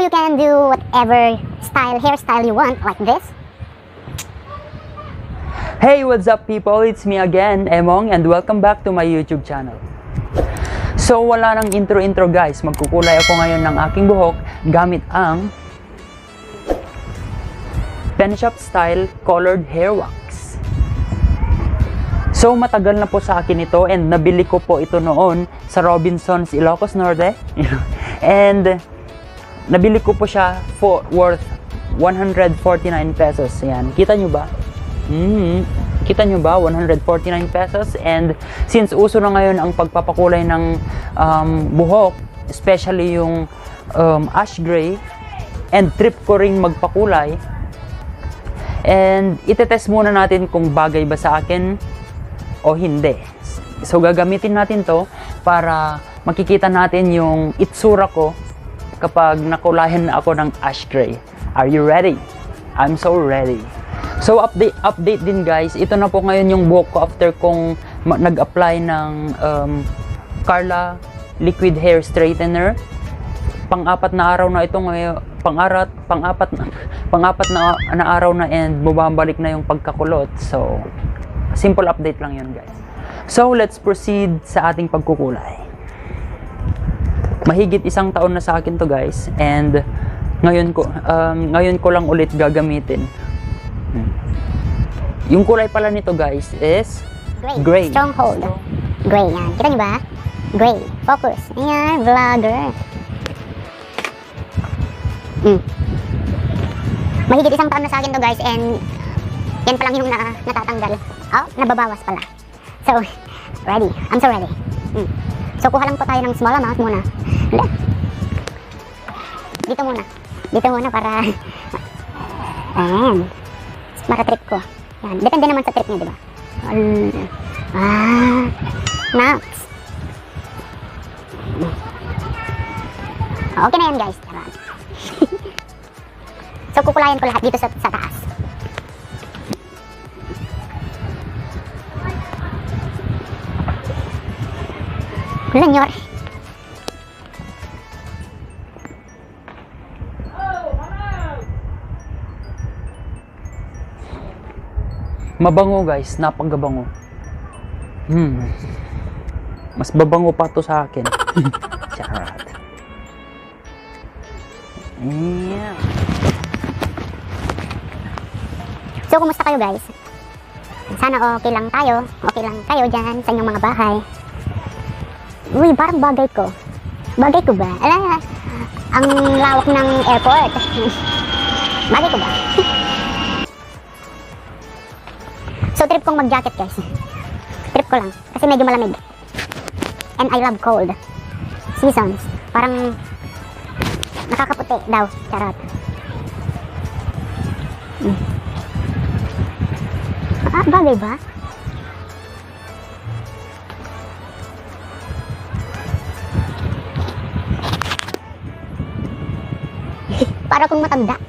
you can do whatever hairstyle you want, like this. Hey, what's up people? It's me again, Emong, and welcome back to my YouTube channel. So wala nang intro guys, magkukulay ako ngayon ng aking buhok gamit ang Pen Shop Style Colored Hair Wax. So matagal na po sa akin ito and nabili ko po ito noon sa Robinsons, Ilocos Norte. And nabili ko po siya for worth 149 pesos. Ayan, kita nyo ba? Kita nyo ba? 149 pesos. And since uso na ngayon ang pagpapakulay ng buhok, especially yung ash gray, and trip ko ring magpakulay, and itetest muna natin kung bagay ba sa akin o hindi. So gagamitin natin to para makikita natin yung itsura ko kapag nakulayan na ako ng ash gray. Are you ready? I'm so ready. So update din guys, ito na po ngayon yung buhok ko after kong nag-apply ng Carla Liquid Hair Straightener. Pang-apat na araw na ito ngayon, pang-apat na araw na, and bumabalik na yung pagkakulot. So simple update lang yun guys. So let's proceed sa ating pagkukulay. Mahigit isang taon na sa akin to guys, and ngayon ko lang ulit gagamitin. Yung kulay pala nito guys is gray. Stronghold. Gray yan. Kita nyo ba? Gray. Focus. Ayan, vlogger. Mahigit isang taon na sa akin to guys, and yan pa lang yung natatanggal. Oh, nababawas pala. So, ready. I'm so ready. So, kuha lang po tayo ng small amount muna. Dito muna para ayan, para trip ko. Yan. Depende naman sa trip niya, di ba? Max. Okay na yan guys. So kukulayan ko lahat dito sa taas. Kulanyor. Mabango guys, napagabango. Mas babango pa to sa akin. Charot. Yeah. So kumusta kayo guys? Sana okay lang kayo dyan sa inyong mga bahay. Uy, parang bagay ko. Bagay ko ba? Ala, ang lawak ng airport. Bagay ko ba? So trip kong mag-jacket guys. Trip ko lang kasi medyo malamig. And I love cold seasons. Parang nakakaputi daw. Charot. Bagay ba? Para kung matanda.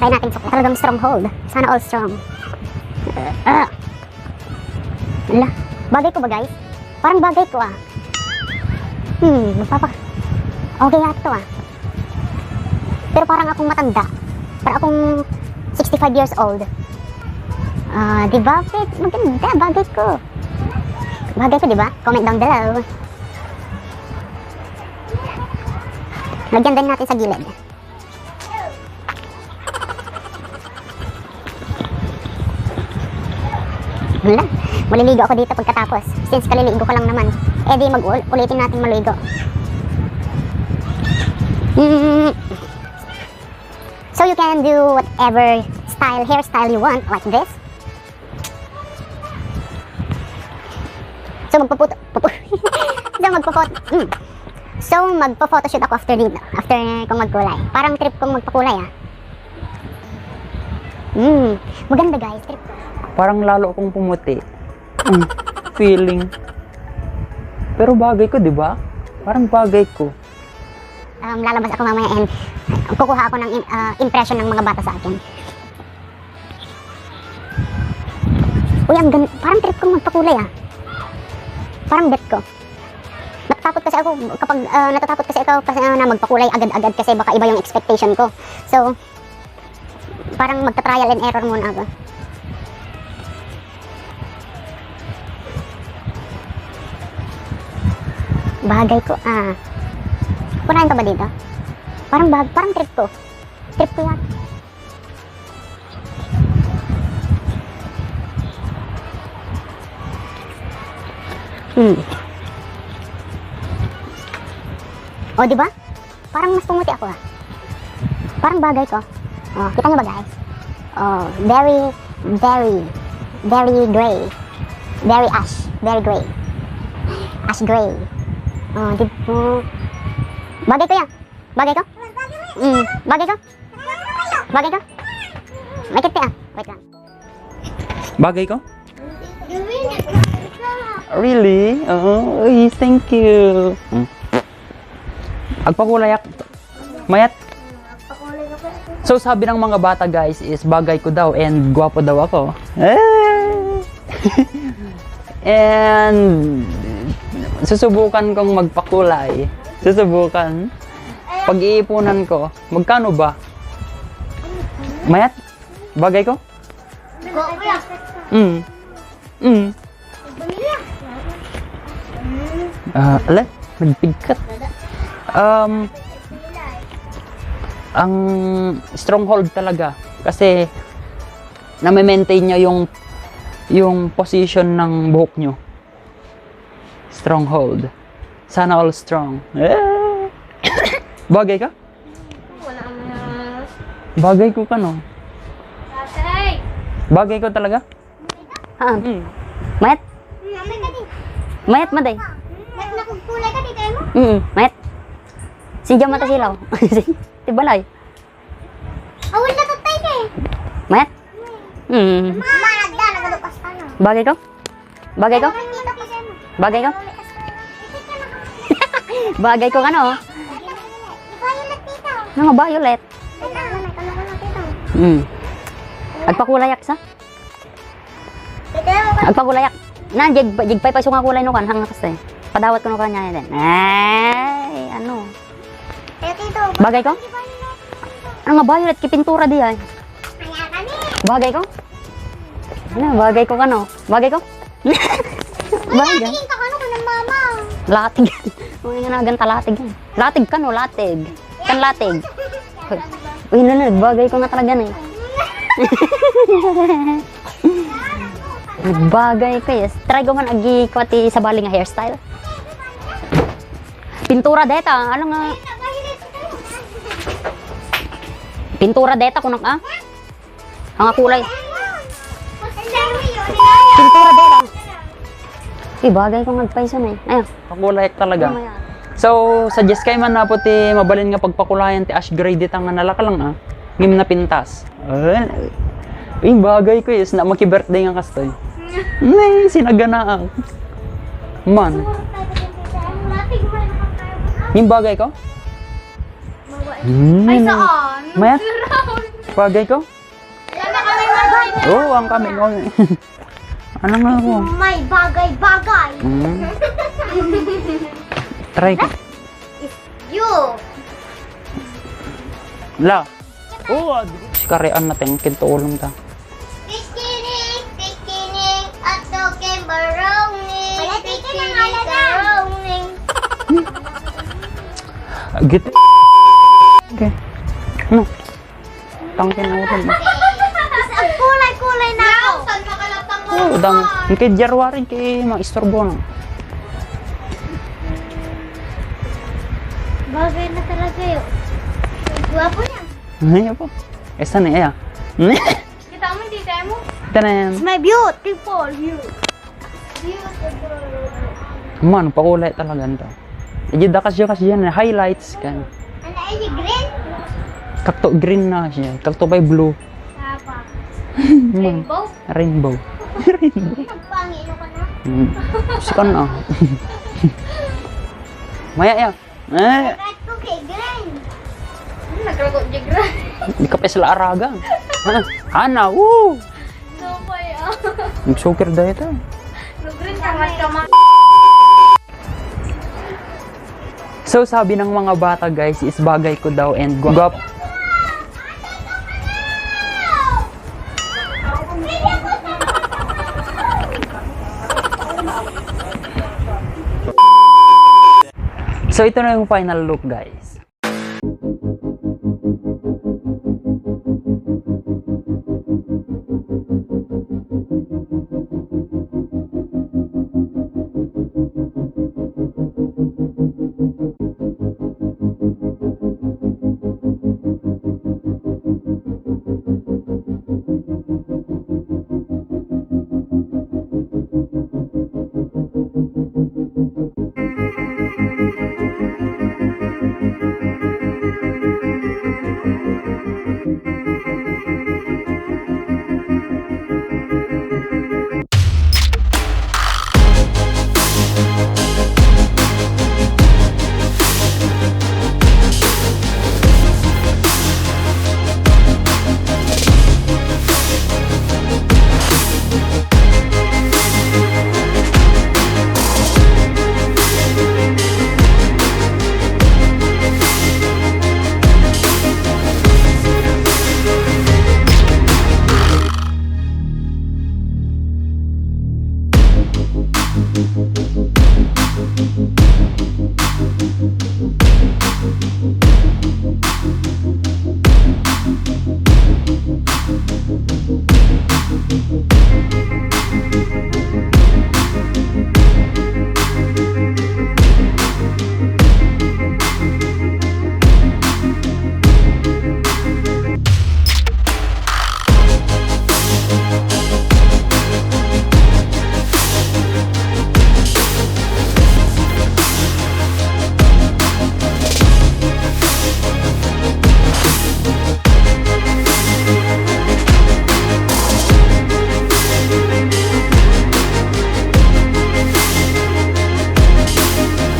Try natin sa talagang stronghold. Sana all strong. Ala, bagay ko ba guys? Parang bagay ko ah. Okay yata to ah. Pero parang akong matanda. Parang akong 65 years old. Diba? Maganda, bagay ko. Bagay ko, diba? Comment down below. Lagyan din natin sa gilid. Wala. Maliligo ako dito pagkatapos. Since kaliligo ko lang naman. Eh di ulitin natin maligo. So you can do whatever hairstyle you want, like this. So magpo-photoshoot ako after dito. After kong magkulay. Parang trip kong magpakulay ah. Maganda guys, trip ko. Parang lalo akong pumuti. Feeling. Pero bagay ko, di ba? Parang bagay ko. Lalabas ako mamaya and kukuha ako ng impression ng mga bata sa akin. Uy, ang parang trip kong magpakulay ah. Parang bet ko. Natatakot kasi ako kapag na magpakulay agad-agad kasi baka iba yung expectation ko. So, parang magta-trial and error muna ako. Bagay ko, kunain ka ba dito? Parang trip ko. Trip ko yan. O, di ba? Parang mas pumuti ako, Parang bagay ko. Oh, kita nyo ba, guys? Oh, very gray. Very ash. Very gray. Ash gray. Oh, di ba? Bagay ko yan. Bagay ko? Bagay ko? Bagay ko? May kiti, Wait lang. Bagay ko? Really? Oh, thank you. Agpakulayak. Mayat. So sabi ng mga bata guys is bagay ko daw and gwapo daw ako. And susubukan kong magpakulay. Susubukan. Pag-iipunan ko, magkano ba? Mayat? Bagay ko? Alam, nagpigkat. Ang stronghold talaga kasi na-maintain niya yung position ng buhok nyo. Stronghold. Sana all strong. Bagay ka? Bagay ko ka, no? Bagay ko talaga? Mayat? Mayat, maday? Nakagkulay ka dito mo? Mayat? Si Jam mata silaw. Si Balay. Awal na tatay ka Mayat? Magda, nagalupas ka na. Bagay ko? Bagay ko? Dito kasi mo. Bagay ko? Bagay ko ano? Violet dito. Nga violet. Kailangan na, kailangan na dito. Agpakulayak sa? Dito na mo. Agpakulayak. Na, jigpay pa yung kulay no kan hang kasi. Padawat ko no kanya din. Ay, ano? Dito. Bagay ko? Ano nga violet ki pintura di ay. Kaya kami. Bagay ko? Ano, bagay ko kano? Bagay ko? Bagay. Tingin ka kano ko ng mama. Latig. Ano nga nagan talatig yan. Latig ka no, latig. Kan latig. Uy, nagbagay ko nga talaga na eh. Nagbagay ko yes. Try ko man agi kwati sa bali nga hairstyle. Pintura deta, ano nga? Pintura deta ko nak ang kulay. Pintura deta. Bagay ko nagpaisan eh. Ayun. Pakulayak talaga. Mamaya. So, suggest kay man na po ti mabalin nga pagpakulayan ti ash gray ditang nga nalaka lang ngim na pintas. Uy, bagay ko is na maki-birthday nga kastoy. Nay, sinagana man. Yung bagay ko? Ay, saan? Mayat? Bagay ko? Wala kami magay. Oo, ang kami ko. Ano nga ako? May bagay-bagay. Try ko. You. La. Oo, karean natin. Kinto ulam ta. Tikining, at token baronging. Tikining, baronging. Git. Okay. Ano? Tangkin na ulam. Ang kulay-kulay na ako. Saan makalatang mo? Oo, dami. Yung kay Jarwarin, kay mga istorbo na. Bagay na talaga yun. Gwapo niya. Ay, po. Esa na, aya. Kita mo, tita mo? Tanan. My beautiful you. Beautiful. Man, pakulay talaga nito. Ijida kasi yan, highlights kan. Ano ay green? Kakto green na siya. Kakto by blue. Tapa. Man, Rainbow? rainbow. Pangino ka na? Sukan na. Maya ya. Red ko kay green. Nagragot niya green. Di ka pa sila araga. Hana, woo! No, kaya. Nag-soccer dahil ito. No green ka mas So sabi ng mga bata guys is bagay ko daw and guwap. So ito na yung final look guys.